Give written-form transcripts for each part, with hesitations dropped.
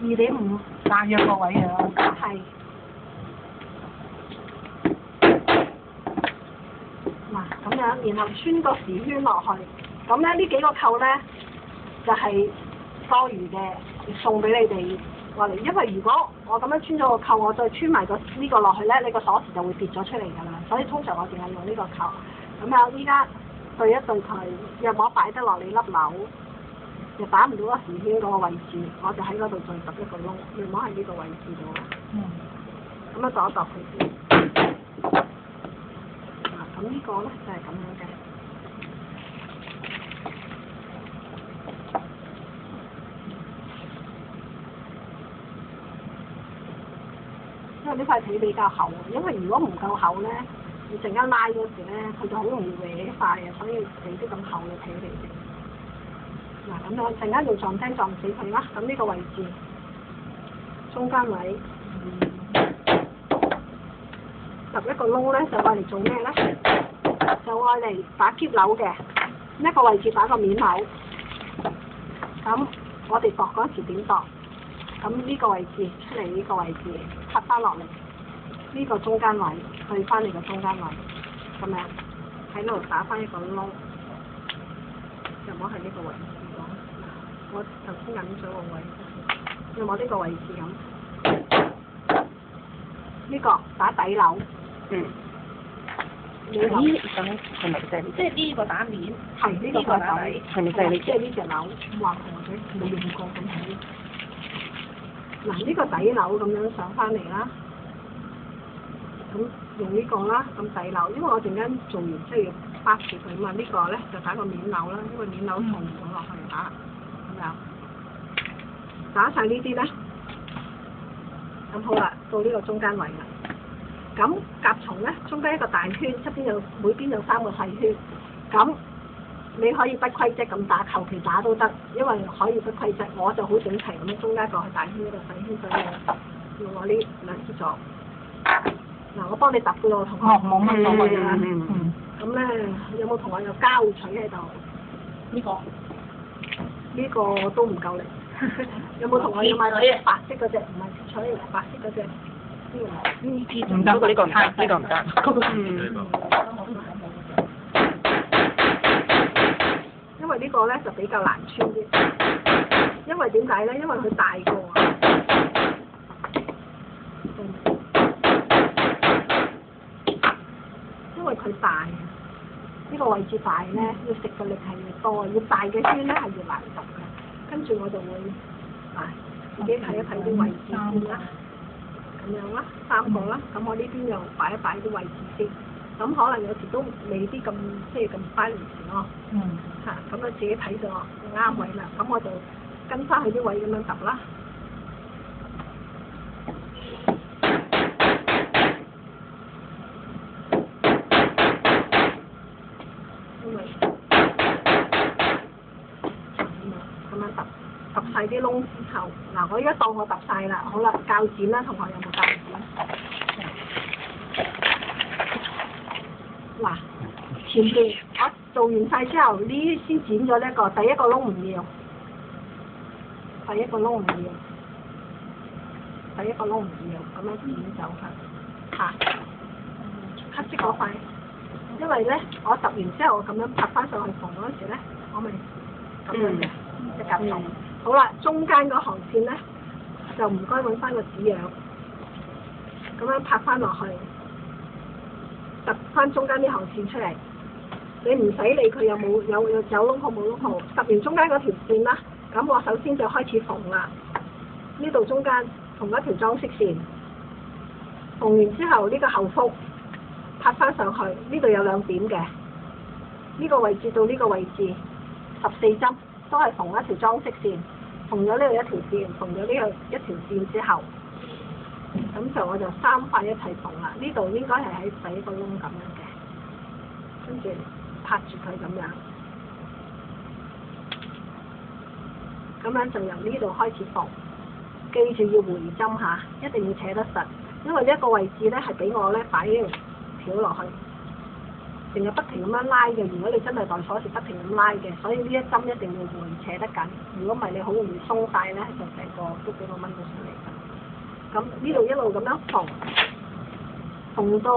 2.5，大約個位啊。係。嗱咁樣，然後穿個時圈落去，咁咧呢幾個扣咧就係多餘嘅，送俾你哋過嚟。因為如果我咁樣穿咗個扣，我再穿埋呢個落去咧，你個鎖匙就會跌咗出嚟㗎啦。所以通常我淨係用呢個扣。咁樣依家對一對佢，若果擺得落你粒紐，又打唔到個時圈嗰個位置，我就喺嗰度再揼一個窿，若果喺呢個位置度。咁樣度一度佢先。咁呢個咧就係咁樣嘅。因為呢塊皮比較厚，因為如果唔夠厚咧，你陣間拉嗰時咧，佢就好容易歪塊啊，所以俾啲咁厚嘅皮嚟嘅。嗱咁樣陣間用撞釘撞死佢啦。咁呢個位置，中間位，揼一個窿咧，就愛嚟做咩咧？就愛嚟打結紐嘅，一個位置打個面紐。咁我哋度嗰時點度？咁呢個位置出嚟，呢個位置拍翻落嚟，呢個中間位去翻你個中間位，咁樣喺度打翻一個窿，又冇係呢個位置咯。我頭先揞咗個位，有冇呢個位置咁？呢個打底紐。咦，咁係咪就係？即係呢個打面，係呢個打底，係咪就係你？即係呢隻紐，話或者冇用過咁睇。嗱，呢個底紐咁樣上翻嚟啦，咁用呢個啦，咁底紐，因為我陣間做完即係要包住佢嘛，呢個咧就打個面紐啦，因為面紐同咗落去打，咁樣打晒呢啲咧，咁好啦，到呢個中間位啦。咁甲蟲咧，中間一個大圈，側邊每邊有3個細圈。咁你可以不規則咁打，求其打都得，因為可以不規則。我就好整齊咁樣，中間一個係大圈，一個細圈，所以用我呢兩支座。嗱，我幫你揼嘅喎，同學。冇乜所謂啦。咁咧，有冇同學有膠取喺度？呢個都唔夠力。有冇同學要買白色嗰隻？唔係取，白色嗰隻。唔得，呢個唔得，呢個唔得。因為呢個咧就比較難穿啲，因為點解咧？因為佢大個啊。因為佢大啊，呢個位置大咧，要食嘅力係越多，越大嘅圈咧係越難揼嘅。跟住我就會自己睇一睇啲位置先啦。咁樣啦，3個啦，咁我呢邊又擺一擺啲位置先，咁可能有時都未必咁即係咁 balance 咯。咁我自己睇咗啱位啦，咁我就跟翻佢啲位咁樣揼啦。因為咁樣揼晒啲窿之後，嗱我而家當我揼晒啦，好啦，鉸剪啦，同學有冇鉸剪？嗱，前邊我做完晒之後，呢先剪咗呢一個，第一個窿唔要，第一個窿唔要，咁樣剪走佢，黑色嗰塊，因為咧我揼完之後，我咁樣拍翻上去縫嗰陣時咧，我咪咁樣嘅，隻甲蟲。好啦，中間嗰行線咧就唔該揾翻個紙樣，咁樣拍翻落去，揼翻中間啲行線出嚟。你唔使理佢有窿好冇窿好，揼完中間嗰條線啦，咁我首先就開始縫啦。呢度中間縫一條裝飾線，縫完之後呢個後腹拍翻上去，呢度有2點嘅，呢個位置到呢個位置14針。都係縫一條裝飾線，縫咗呢度一條線，縫咗呢度一條線之後，咁就我就3塊一齊縫啦。呢度應該係喺第一個窿咁樣嘅，跟住拍住佢咁樣就由呢度開始縫。記住要回針下，一定要扯得實，因為呢一個位置咧係俾我咧擺呢條條落去，淨係不停咁樣拉嘅。如果你真係袋鎖匙不停咁拉嘅，所以呢一針一定要換，扯得緊。如果唔係你好容易鬆晒咧，就成個都幾個蚊到上嚟㗎。咁呢度一路咁樣縫到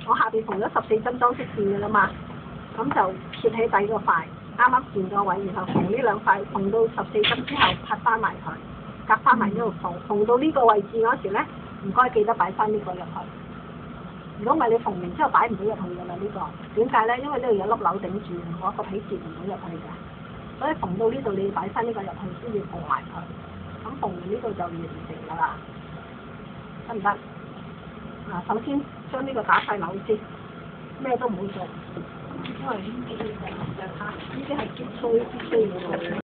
我下邊縫咗14針裝飾線㗎啦嘛，咁就揭起底個塊，啱啱線個位，然後縫呢兩塊，縫到14針之後拍翻埋佢，夾翻埋呢度縫到呢個位置嗰時咧，唔該記得擺翻呢個入去。如果唔係你縫完之後擺唔到入去㗎啦呢個，點解咧？因為呢度有粒紐頂住，我個皮接唔到入去嘅，所以縫到呢度你要擺翻呢個入去先至縫埋佢。咁縫完呢度就完成㗎啦，得唔得？首先將呢個打晒紐先，咩都唔好做，因為呢啲係必須要做。